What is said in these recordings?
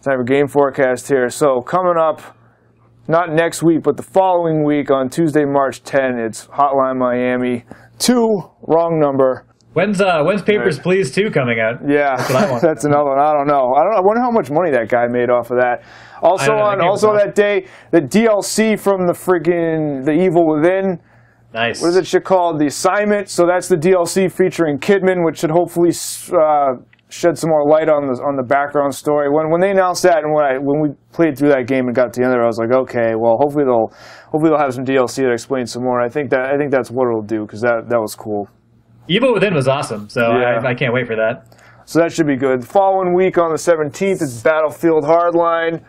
Time for game forecast here. So coming up, not next week, but the following week on Tuesday, March 10, it's Hotline Miami 2, wrong number. When's Papers, Please 2 coming out? Yeah, that's another one. I don't know. I wonder how much money that guy made off of that. Also that day, the DLC from the Evil Within. Nice. What is it shit called? The Assignment. So that's the DLC featuring Kidman, which should hopefully shed some more light on the background story. When they announced that and when we played through that game and got to the end of it, I was like, okay, well, hopefully they'll have some DLC that explains some more. And I think that's what it'll do, because that was cool. Evil Within was awesome, so yeah. I can't wait for that. So that should be good. The following week on the 17th, it's Battlefield Hardline.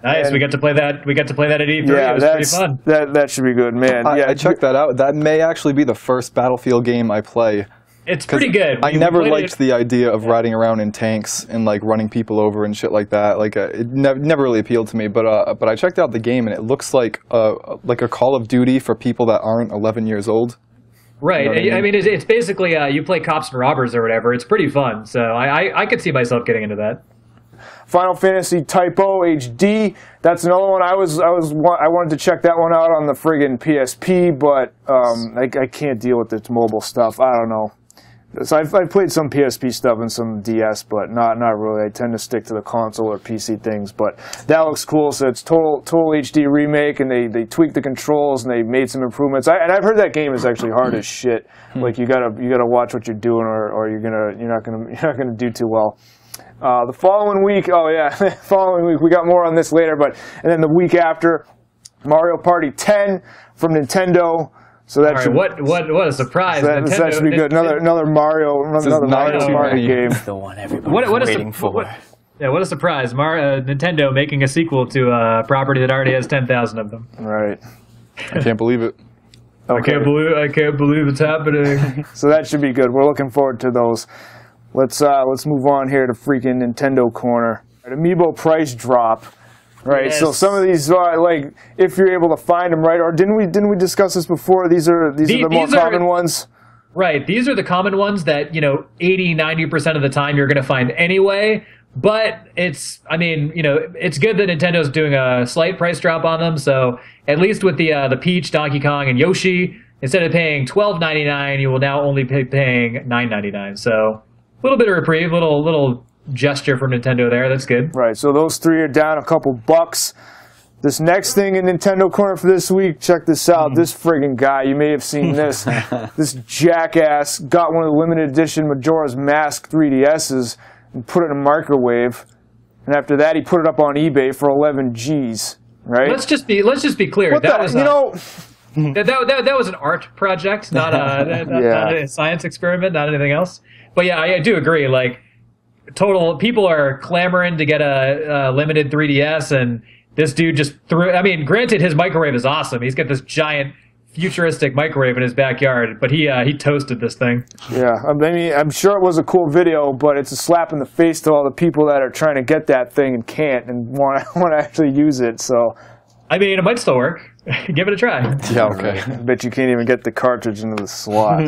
Nice. And we got to play that. We got to play that at E3. Yeah, it was pretty fun. That should be good, man. I checked that out. That may actually be the first Battlefield game I play. It's pretty good. I never liked the idea of riding around in tanks and like running people over and shit like that. Like it never really appealed to me. But I checked out the game and it looks like a Call of Duty for people that aren't 11 years old. Right. You know I mean, it's basically you play cops and robbers or whatever. It's pretty fun. So I could see myself getting into that. Final Fantasy Typo HD. That's another one. I wanted to check that one out on the friggin' PSP, but I can't deal with its mobile stuff. I don't know. So I've played some PSP stuff and some DS, but not really. I tend to stick to the console or PC things. But that looks cool. So it's total HD remake, and they tweaked the controls and they made some improvements. And I've heard that game is actually hard as shit. Like you gotta watch what you're doing, or you're not gonna do too well. The following week, we got more on this later, and then the week after, Mario Party 10 from Nintendo. So that what a surprise! That should be good. Another Mario game. The one everybody's waiting for. What a surprise! Nintendo making a sequel to a property that already has 10,000 of them. Right. I can't believe it. Okay. I can't believe it's happening. So that should be good. We're looking forward to those. Let's move on here to freaking Nintendo Corner. Amiibo price drop. Right, yes. So some of these, like, if you're able to find them, right? Or didn't we discuss this before? These are the more common ones. Right, these are the common ones that 80-90% of the time you're going to find anyway. But it's good that Nintendo's doing a slight price drop on them. So at least with the Peach, Donkey Kong, and Yoshi, instead of paying $12.99, you will now only be paying $9.99. So a little bit of reprieve, little gesture from Nintendo there. That's good. Right, so those three are down a couple bucks. This next thing in Nintendo Corner for this week, check this out. This friggin' guy, you may have seen this. This jackass got one of the limited edition Majora's Mask 3DSs and put it in a microwave. And after that, he put it up on eBay for 11 G's. Right? Let's just be clear. That was an art project, not a science experiment, not anything else. But yeah, I do agree. Like, people are clamoring to get a limited 3DS, and this dude just threw. I mean, granted, his microwave is awesome. He's got this giant futuristic microwave in his backyard, but he toasted this thing. Yeah, I mean, I'm sure it was a cool video, but it's a slap in the face to all the people that are trying to get that thing and can't and want to actually use it. So, I mean, it might still work. Give it a try. Yeah, okay. I bet you can't even get the cartridge into the slot.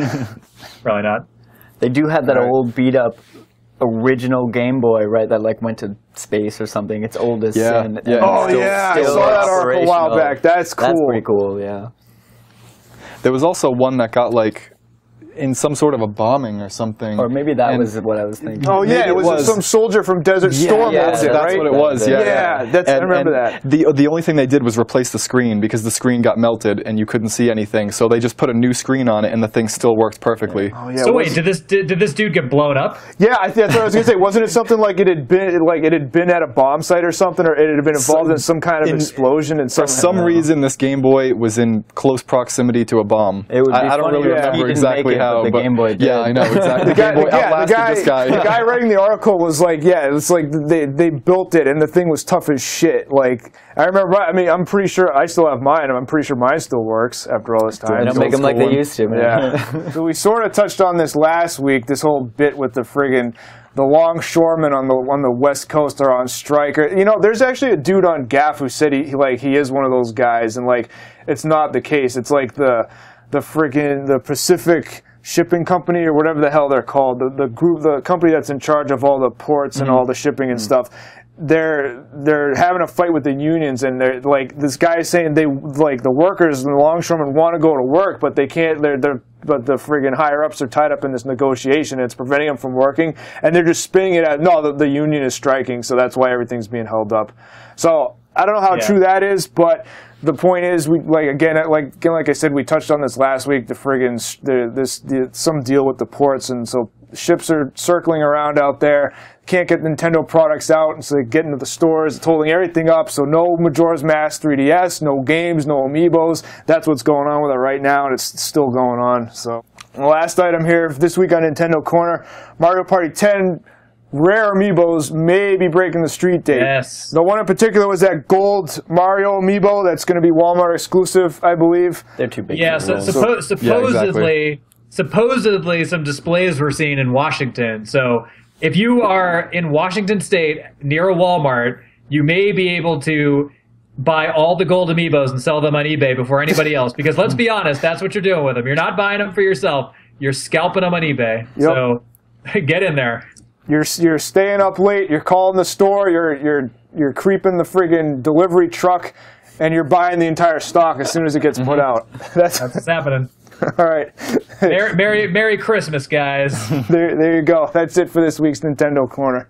Probably not. They do have that old beat up original Game Boy, right? That like went to space or something. It's old as sin. Yeah. Oh yeah, I saw that article a while back. That's cool. That's pretty cool. Yeah. There was also one that got like in some sort of a bombing or something. Or maybe that was what I was thinking. Oh yeah, it was some soldier from Desert Storm. That's what it was. Yeah, I remember that. The only thing they did was replace the screen because the screen got melted and you couldn't see anything. So they just put a new screen on it and the thing still worked perfectly. Oh, yeah. So wait, did this dude get blown up? Yeah, I thought I was gonna say, wasn't it something like it had been at a bomb site or something, or it had been involved in some kind of explosion? And for some reason, this Game Boy was in close proximity to a bomb. It would be I don't really remember exactly how. But the Game Boy did. Yeah, I know exactly. The guy writing the article was like, yeah, it's like they built it and the thing was tough as shit. Like I remember, I mean, I'm pretty sure I still have mine. I'm pretty sure mine still works after all this time. They don't make them like they used to, man. Yeah. So we sort of touched on this last week. This whole bit with the friggin' the longshoremen on the West Coast are on strike. You know, there's actually a dude on Gaff who said he is one of those guys, and like it's not the case. It's like the Pacific Shipping Company or whatever the hell they're called, the company that's in charge of all the ports and all the shipping and stuff. they're having a fight with the unions, and they're like, this guy is saying they like the workers and the longshoremen want to go to work, but they can't. But the friggin' higher ups are tied up in this negotiation, and it's preventing them from working, and they're just spinning it at no, the union is striking, so that's why everything's being held up. So I don't know how true that is, but the point is, we like I said, we touched on this last week. Some deal with the ports, and so ships are circling around out there. Can't get Nintendo products out, and so they get into the stores. It's holding everything up. So no Majora's Mask 3DS, no games, no Amiibos. That's what's going on with it right now, and it's still going on. So the last item here this week on Nintendo Corner: Mario Party 10. Rare Amiibos may be breaking the street date. Yes. The one in particular was that gold Mario Amiibo that's going to be Walmart exclusive, I believe. They're too big. Yeah, for supposedly some displays were seen in Washington. So if you are in Washington State near a Walmart, you may be able to buy all the gold Amiibos and sell them on eBay before anybody else. Because let's be honest, that's what you're doing with them. You're not buying them for yourself. You're scalping them on eBay. Yep. So get in there. You're staying up late. You're calling the store. You're creeping the friggin' delivery truck, and you're buying the entire stock as soon as it gets put out. That's what's happening. All right. Merry Christmas, guys. There you go. That's it for this week's Nintendo Corner.